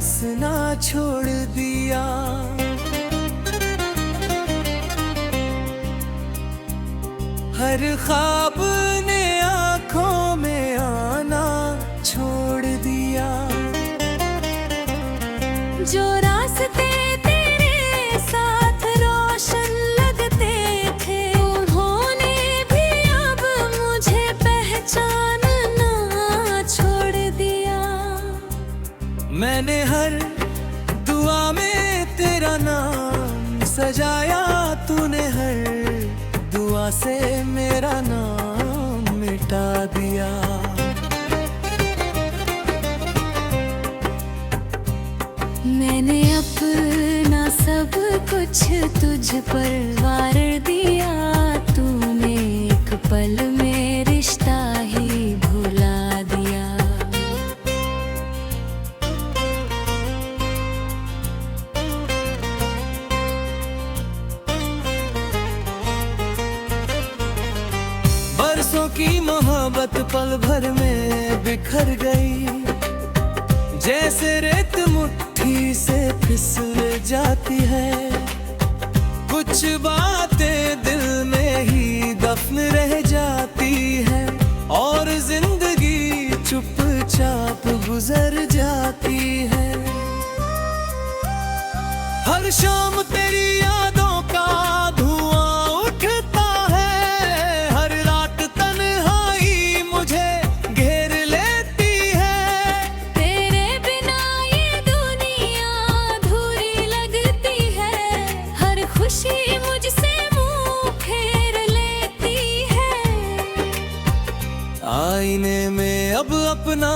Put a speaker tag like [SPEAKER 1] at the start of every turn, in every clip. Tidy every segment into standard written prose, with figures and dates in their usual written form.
[SPEAKER 1] हंसना छोड़ दिया। हर ख्वाब ने आंखों में आना छोड़ दिया।
[SPEAKER 2] जो रास्ते तेरे साथ रोशन लगते थे, उन्होंने भी अब मुझे पहचानना छोड़ दिया।
[SPEAKER 1] मैंने हर दुआ में तेरा नाम सजाया, तूने हर दुआ से मेरा नाम मिटा दिया।
[SPEAKER 2] मैंने अपना सब कुछ तुझ पर वार दिया, तूने एक पल में रिश्ता ही भुला दिया।
[SPEAKER 1] बरसों की मोहब्बत पल भर में बिखर गई, जैसे रेत मुट्ठी से फिसल जाती है। कुछ बातें दिल में ही दफन रह जाती है, और जिंदगी चुपचाप गुजर जाती है। हर शाम तेरी यादों का धुआं उठता है, हर रात तन्हाई मुझे घेर लेती है।
[SPEAKER 2] तेरे बिना ये दुनिया अधूरी लगती है, हर खुशी मुझसे मुंह फेर लेती है।
[SPEAKER 1] आईने में अब अपना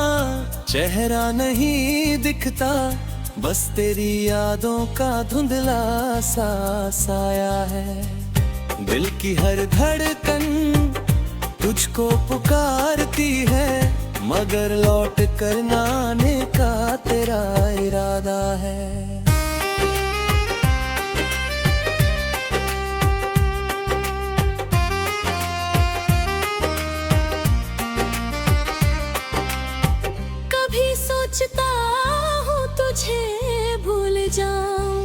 [SPEAKER 1] चेहरा नहीं दिखता, बस तेरी यादों का धुंधला सा साया है। दिल की हर धड़कन तुझको पुकारती है, मगर लौट कर ना आने का तेरा इरादा है।
[SPEAKER 2] कभी सोचता हूँ तुझे भूल जाऊं,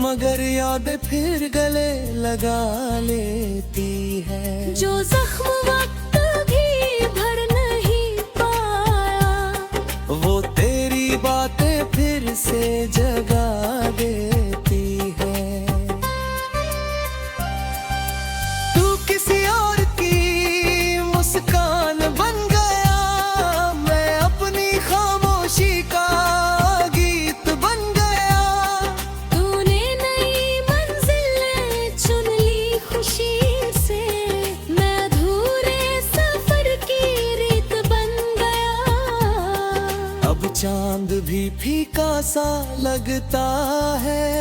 [SPEAKER 1] मगर याद फिर गले लगा लेती है।
[SPEAKER 2] जो जख्म वक्त भी भर नहीं पाया,
[SPEAKER 1] वो तेरी बातें फिर से जगा देती है। तू किसी और की मुस्कान बन गया, मैं अपनी खामोशी का गीत बन गया।
[SPEAKER 2] तूने नई मंजिल चुन ली खुशी से, मैं अधूरे सफर की रीत बन गया।
[SPEAKER 1] अब चांद भी फीका सा लगता है,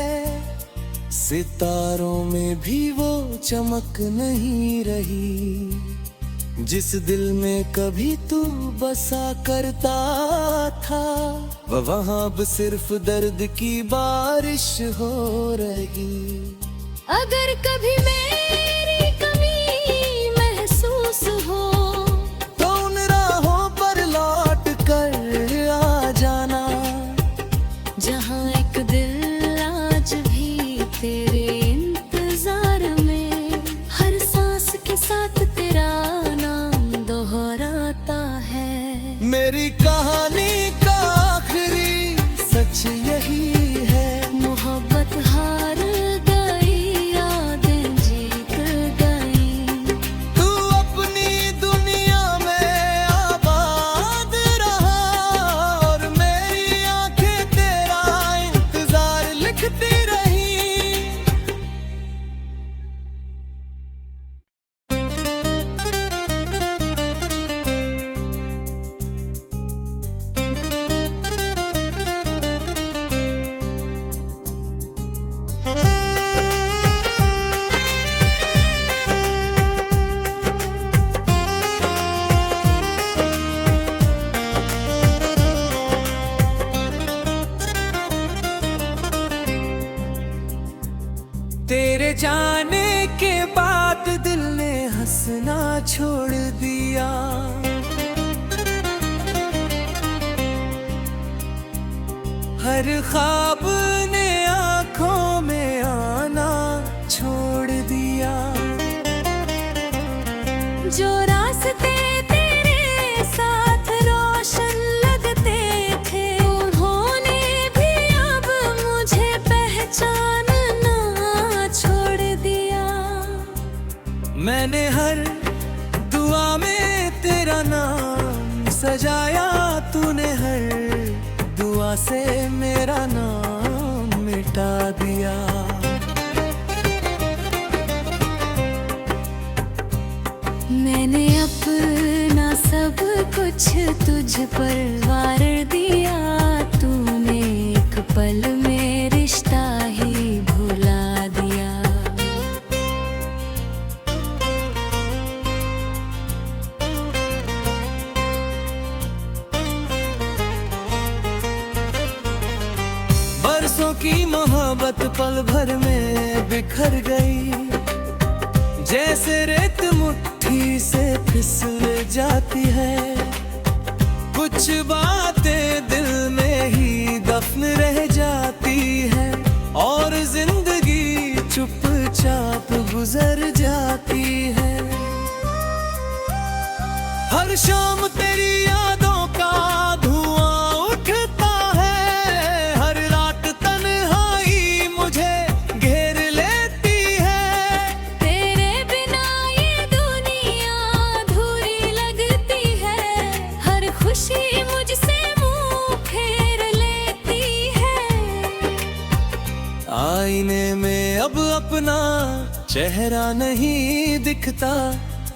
[SPEAKER 1] सितारों में भी वो चमक नहीं रही। जिस दिल में कभी तू बसा करता था, वहाँ अब सिर्फ दर्द की बारिश हो रही।
[SPEAKER 2] अगर कभी मेरी कमी महसूस हो,
[SPEAKER 1] तो उन राहों पर लौट कर आ जाना,
[SPEAKER 2] जहाँ एक दिल आज भी तेरे इंतजार में, हर सांस के साथ तेरा नाम दोहराता है।
[SPEAKER 1] मेरी कहानी का आखिरी सच यही है,
[SPEAKER 2] मोहब्बत हार गई, यादें जीत गई।
[SPEAKER 1] तू अपनी दुनिया में आबाद रहा, और मेरी आंखें तेरा इंतजार लिखती रही। तेरे जाने के बाद दिल ने हंसना छोड़ दिया। हर ख्वाब ने आंखों में आना छोड़ दिया।
[SPEAKER 2] जो रास्ते तेरे साथ रोशन लगते थे, उन्होंने भी अब मुझे पहचानना छोड़ दिया।
[SPEAKER 1] मैंने हर दुआ में तेरा नाम सजाया, तूने हर दुआ से मेरा नाम मिटा दिया।
[SPEAKER 2] मैंने अपना सब कुछ तुझ पर वार दिया, तूने एक पल में रिश्ता ही भुला दिया।
[SPEAKER 1] बरसों की मोहब्बत पल भर में बिखर गई, जैसे रेत मुट्ठी से फिसल जाती है। कुछ बातें दिल में ही दफन रह जाती है, और जिंदगी चुपचाप गुजर जाती है। हर शाम तेरी यादों का धुआं उठता है, हर रात तन्हाई मुझे घेर लेती है।
[SPEAKER 2] तेरे बिना ये दुनिया अधूरी लगती है, हर खुशी मुझसे मुंह फेर लेती है।
[SPEAKER 1] आईने में अब अपना चेहरा नहीं दिखता,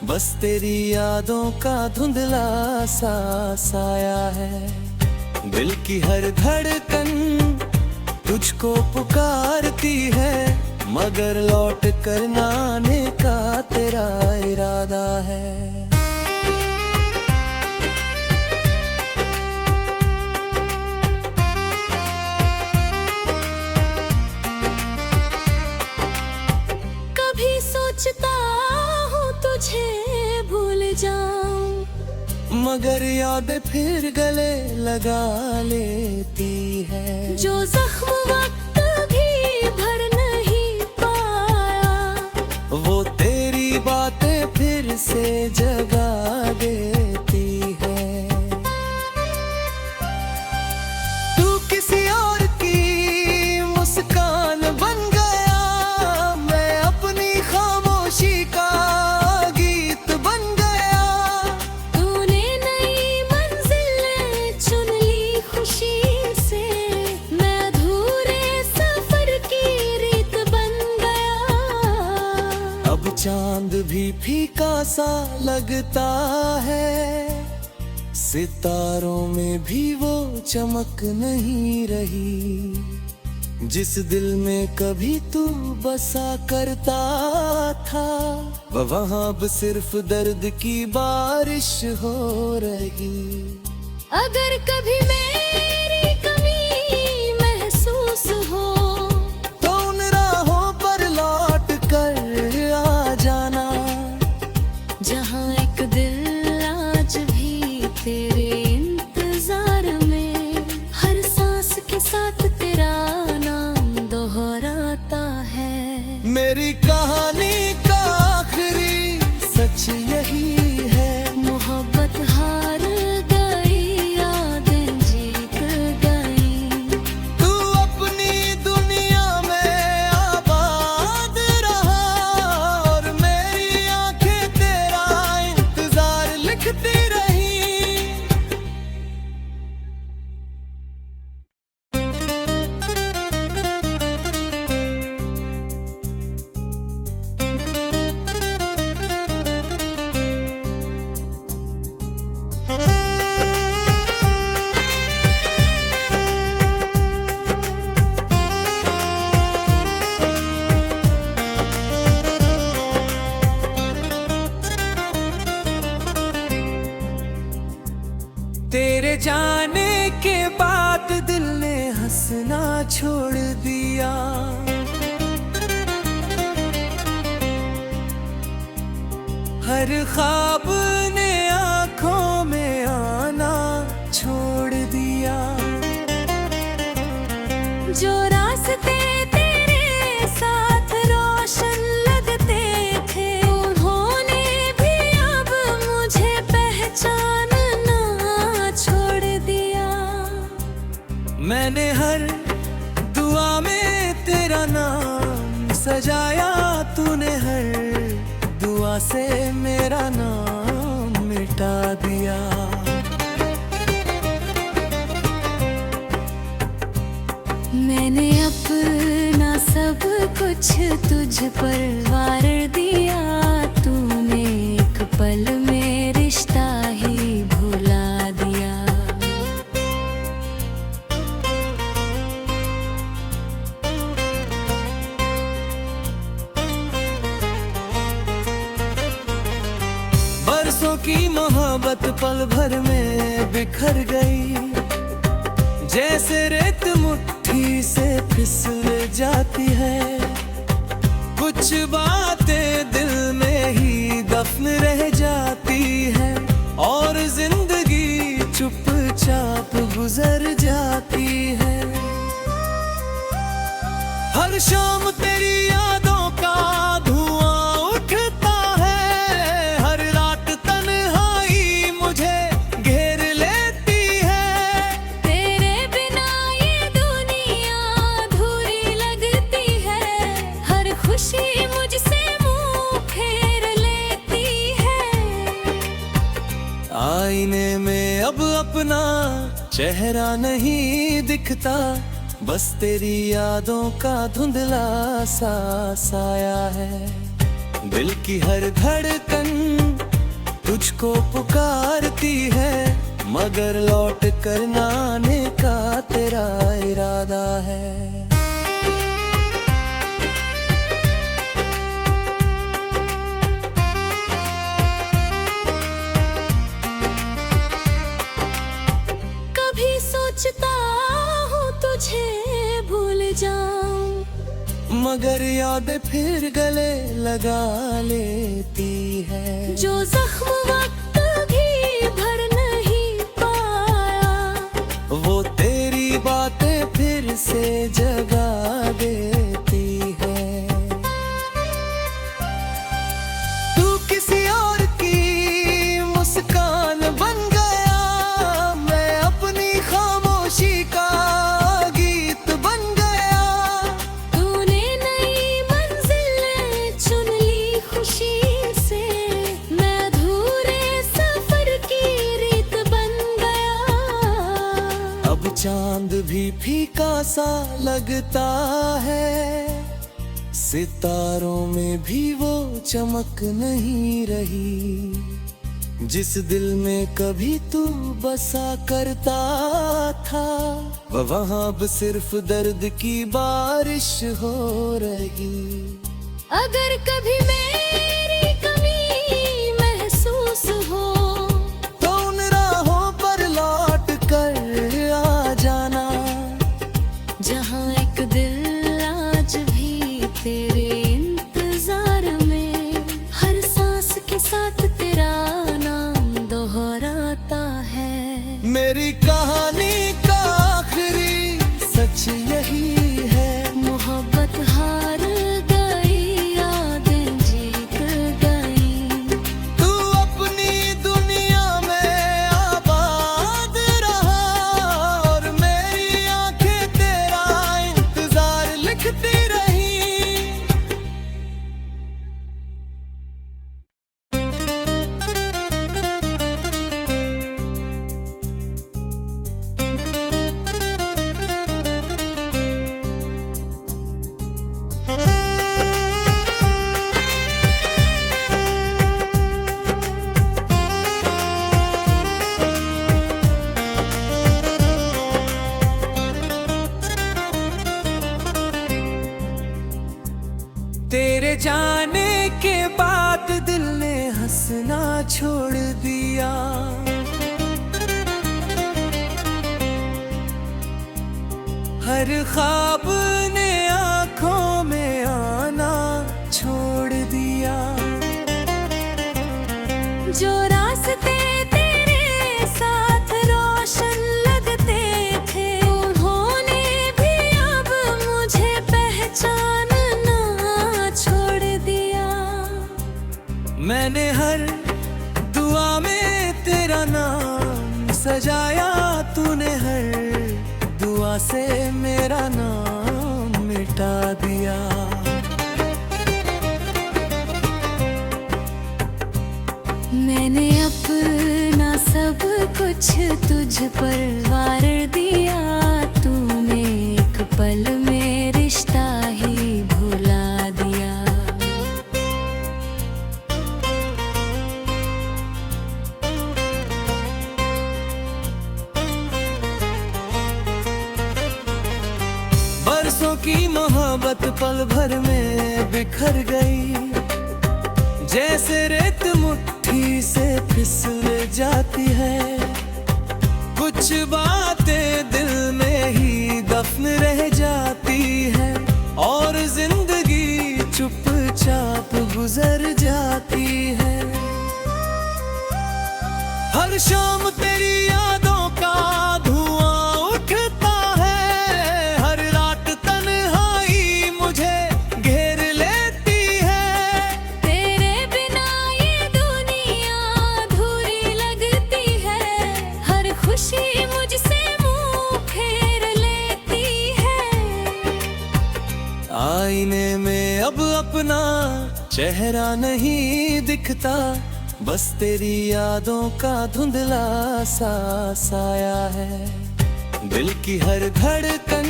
[SPEAKER 1] बस तेरी यादों का धुंधला सा साया है। दिल की हर धड़कन तुझको पुकारती है, मगर लौट कर ना आने का तेरा इरादा है।
[SPEAKER 2] कभी सोचता हूँ तुझे भूल जाऊं,
[SPEAKER 1] मगर याद फिर गले लगा लेती है।
[SPEAKER 2] जो जख्म वक्त भी भर नहीं पाया,
[SPEAKER 1] वो तेरी बातें फिर से जगा देती है। तू किसी और की मुस्कान बन गया, मैं अपनी खामोशी का गीत बन गया।
[SPEAKER 2] तूने नई मंजिल चुन ली खुशी से, मैं अधूरे सफर की रीत बन गया।
[SPEAKER 1] अब चांद भी फीका सा लगता है, सितारों में भी वो चमक नहीं रही। जिस दिल में कभी तू बसा करता था, वहाँ अब सिर्फ दर्द की बारिश हो रही।
[SPEAKER 2] अगर कभी मेरी कमी महसूस हो,
[SPEAKER 1] तो उन राहों पर लौट कर आ जाना,
[SPEAKER 2] जहाँ एक दिल आज भी तेरे इंतजार में, हर सांस के साथ तेरा नाम दोहराता है।
[SPEAKER 1] मेरी कहानी का आखिरी सच यही है,
[SPEAKER 2] मोहब्बत हार गई, यादें जीत गई।
[SPEAKER 1] तू अपनी दुनिया में आबाद रहा, और मेरी आंखें तेरा इंतजार लिखती रही। तेरे जाने के बाद दिल ने हंसना छोड़ दिया। हर ख्वाब ने आंखों में आना छोड़ दिया। मैंने हर दुआ में तेरा नाम सजाया, तूने हर दुआ से मेरा नाम मिटा दिया।
[SPEAKER 2] मैंने अपना सब कुछ तुझ पर वार दिया, तूने एक पल में रिश्ता ही भुला दिया।
[SPEAKER 1] बरसों की मोहब्बत पल भर में बिखर गई, जैसे रेत मुट्ठी से फिसल जाती है। कुछ बातें दिल में ही दफन रह जाती है, और जिंदगी चुपचाप गुजर जाती है। हर शाम तेरी यादों का धुआं उठता है, हर रात तन्हाई मुझे घेर लेती है।
[SPEAKER 2] तेरे बिना ये दुनिया अधूरी लगती है, हर खुशी मुझसे मुंह फेर लेती है।
[SPEAKER 1] आईने में अब अपना चेहरा नहीं दिखता, बस तेरी यादों का धुंधला सा साया है। दिल की हर धड़कन तुझको पुकारती है, मगर लौट कर ना आने का तेरा इरादा है।
[SPEAKER 2] कभी सोचता हूँ तुझे भूल जाऊं,
[SPEAKER 1] मगर याद फिर गले लगा लेती है।
[SPEAKER 2] जो जख्म वक्त भी भर नहीं पाया,
[SPEAKER 1] वो तेरी बातें फिर से जगा देती है। तू किसी और की मुस्कान बन गया, मैं अपनी खामोशी का गीत बन गया।
[SPEAKER 2] तूने नई मंजिल चुन ली खुशी से, मैं अधूरे सफर की रीत बन गया।
[SPEAKER 1] अब चांद भी फीका सा लगता है, सितारों में भी वो चमक नहीं रही। जिस दिल में कभी तू बसा करता था, वहाँ अब सिर्फ दर्द की बारिश हो रही।
[SPEAKER 2] अगर कभी मेरी कमी महसूस हो,
[SPEAKER 1] तो उन राहों पर लौट कर आ जाना,
[SPEAKER 2] जहाँ एक दिल आज भी तेरे इंतजार में, हर सांस के साथ तेरा नाम दोहराता है।
[SPEAKER 1] मेरी कहानी का आखिरी सच यही है,
[SPEAKER 2] मोहब्बत हार गई, यादें जीत गई।
[SPEAKER 1] तू अपनी दुनिया में आबाद रहा, और मेरी आंखें तेरा इंतजार लिखती रही। तेरे जाने के बाद दिल ने हंसना छोड़ दिया, हर ख्वाब ने आंखों में आना छोड़ दिया।
[SPEAKER 2] जो रास्ते तेरे साथ रोशन लगते थे, उन्होंने भी अब मुझे पहचानना छोड़ दिया।
[SPEAKER 1] मैंने हर दुआ में तेरा नाम सजाया, तूने हर दुआ से मेरा नाम मिटा दिया।
[SPEAKER 2] मैंने अपना सब कुछ तुझ पर वार दिया, तूने एक पल में रिश्ता ही भुला दिया।
[SPEAKER 1] बरसों की मोहब्बत पल भर में बिखर गई, जैसे रेत मुट्ठी से फिसल जाती है। कुछ बातें दिल में ही दफन रह जाती है, और जिंदगी चुपचाप गुजर जाती है। हर शाम तेरी यादों का धुआं उठता है, हर रात तन्हाई मुझे घेर लेती है।
[SPEAKER 2] तेरे बिना ये दुनिया अधूरी लगती है, हर खुशी मुझसे मुंह फेर लेती है।
[SPEAKER 1] आईने में अब अपना चेहरा नहीं दिखता, बस तेरी यादों का धुंधला सा साया है। दिल की हर धड़कन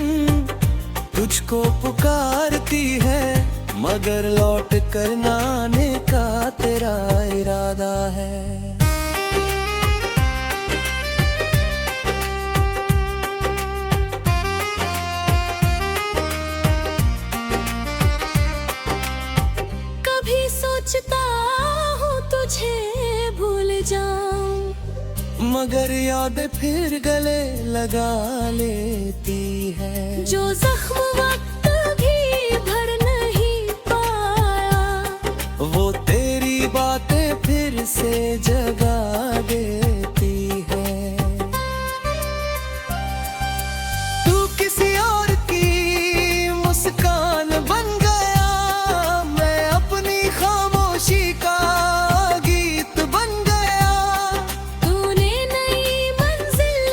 [SPEAKER 1] तुझको पुकारती है, मगर लौट कर ना आने का तेरा इरादा है।
[SPEAKER 2] कभी सोचता हूँ तुझे भूल जाऊं,
[SPEAKER 1] मगर याद फिर गले लगा लेती है।
[SPEAKER 2] जो जख्म वक्त भी भर नहीं पाया,
[SPEAKER 1] वो तेरी बातें फिर से जगा देती है। तू किसी और की मुस्कान बन गया, मैं अपनी खामोशी का गीत बन गया।
[SPEAKER 2] तूने नई मंजिल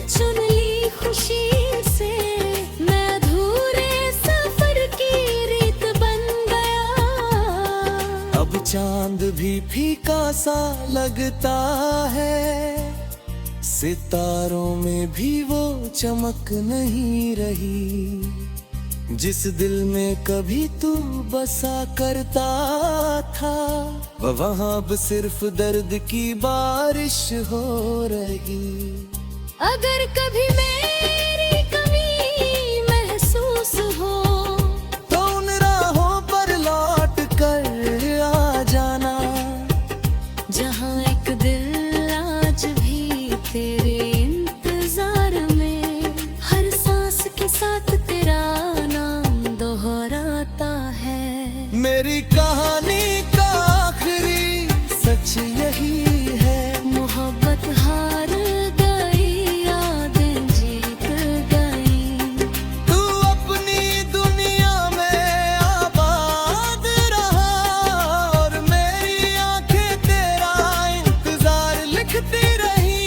[SPEAKER 2] चुन ली खुशी से, मैं अधूरे सफर की रीत बन गया।
[SPEAKER 1] अब चांद भी फीका सा लगता है, सितारों में भी वो चमक नहीं रही। जिस दिल में कभी तू बसा करता था, वहाँ अब सिर्फ दर्द की बारिश हो रही।
[SPEAKER 2] अगर कभी मेरी कमी महसूस हो,
[SPEAKER 1] तो उन राहों पर लौट कर आ जाना,
[SPEAKER 2] जहाँ एक दिल आज भी तेरे इंतजार में हर सांस के साथ तेरा नाम दोहराता है।
[SPEAKER 1] मेरी कहानी का आखिरी सच यही है,
[SPEAKER 2] मोहब्बत हार गई, यादें जीत गई।
[SPEAKER 1] तू अपनी दुनिया में आबाद रहा, और मेरी आंखें तेरा इंतजार लिखती रही।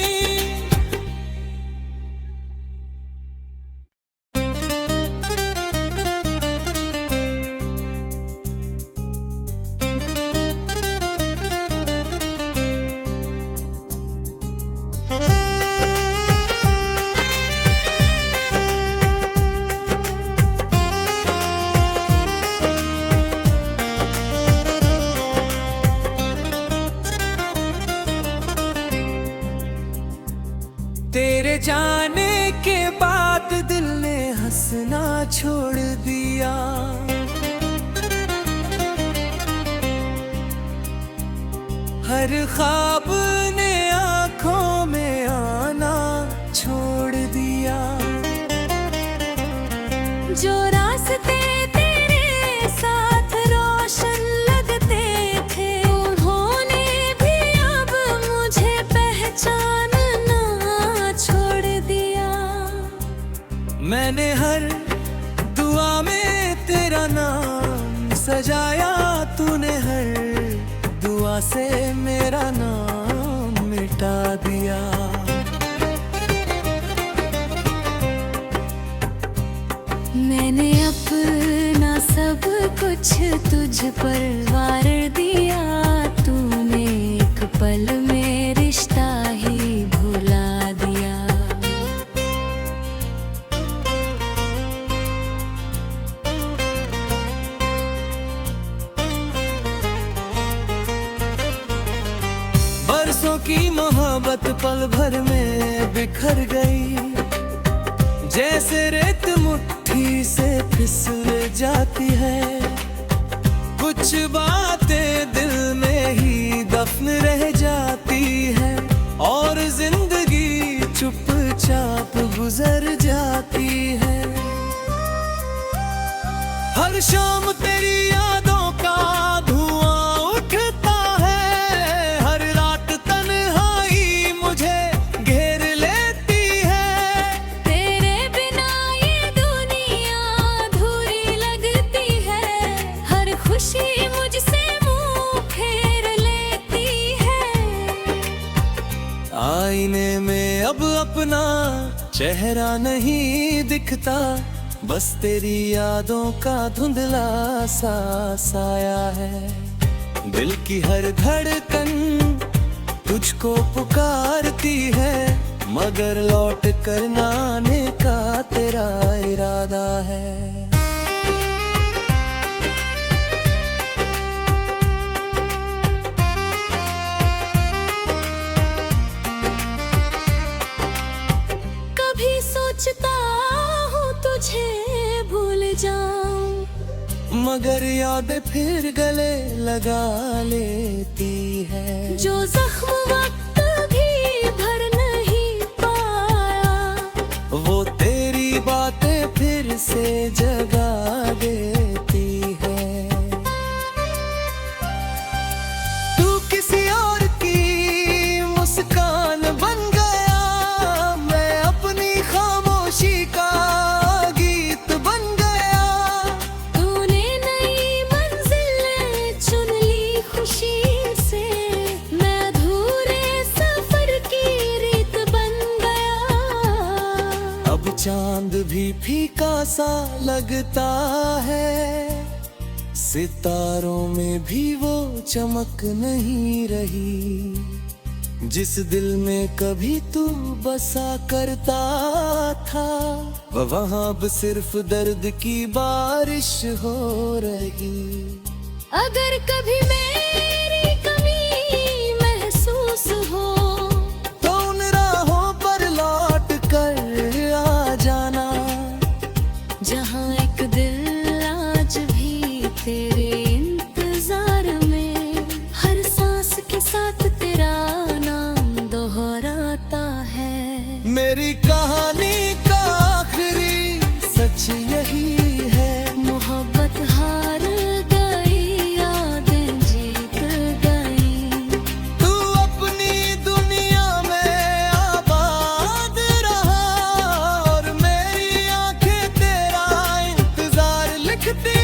[SPEAKER 1] तेरे जाने के बाद दिल ने हंसना छोड़ दिया, हर ख्वाब ने आंखों में आना छोड़ दिया।
[SPEAKER 2] जो रास्ते तेरे साथ रोशन लगते थे, उन्होंने भी अब मुझे पहचानना छोड़ दिया।
[SPEAKER 1] मैंने हर दुआ में तेरा नाम सजाया, तूने हर दुआ से मेरा नाम मिटा दिया।
[SPEAKER 2] मैंने अपना सब कुछ तुझ पर वार दिया, तूने एक पल में रिश्ता ही भुला दिया।
[SPEAKER 1] बरसों की मोहब्बत पल भर में बिखर गई, जैसे रेत मुट्ठी से फिसल जाती है। कुछ बातें दिल में ही दफन रह जाती है, और जिंदगी चुपचाप गुजर जाती है। हर शाम तेरी यादों का धुआं उठता है, हर रात तन्हाई मुझे घेर लेती है।
[SPEAKER 2] तेरे बिना ये दुनिया अधूरी लगती है, हर खुशी मुझसे मुंह फेर लेती है।
[SPEAKER 1] आईने में अब अपना चेहरा नहीं दिखता, बस तेरी यादों का धुंधला सा साया है। दिल की हर धड़कन तुझको पुकारती है, मगर लौट कर ना आने का तेरा इरादा है।
[SPEAKER 2] कभी सोचता हूँ तुझे भूल जाऊं,
[SPEAKER 1] मगर याद फिर गले लगा लेती है।
[SPEAKER 2] जो जख्म वक्त भी भर नहीं पाया,
[SPEAKER 1] वो तेरी बातें फिर से जगा देती है। तू किसी और की मुस्कान बन गया, मैं अपनी खामोशी का गीत बन गया।
[SPEAKER 2] तूने नई मंजिल चुन ली खुशी से, मैं अधूरे सफर की रीत बन गया।
[SPEAKER 1] अब चांद भी फीका सा लगता है, सितारों में भी वो चमक नहीं रही। जिस दिल में कभी तू बसा करता था, वहाँ अब सिर्फ दर्द की बारिश हो रही।
[SPEAKER 2] अगर कभी मेरी कमी महसूस हो,
[SPEAKER 1] तो उन राहों पर लौट कर आ जाना,
[SPEAKER 2] जहाँ एक दिल आज भी तेरे इंतजार में, हर सांस के साथ तेरा नाम दोहराता है।
[SPEAKER 1] मेरी कहानी का आखिरी सच यही है,
[SPEAKER 2] मोहब्बत हार गई, यादें जीत गई।
[SPEAKER 1] तू अपनी दुनिया में आबाद रहा, और मेरी आंखें तेरा इंतजार लिखती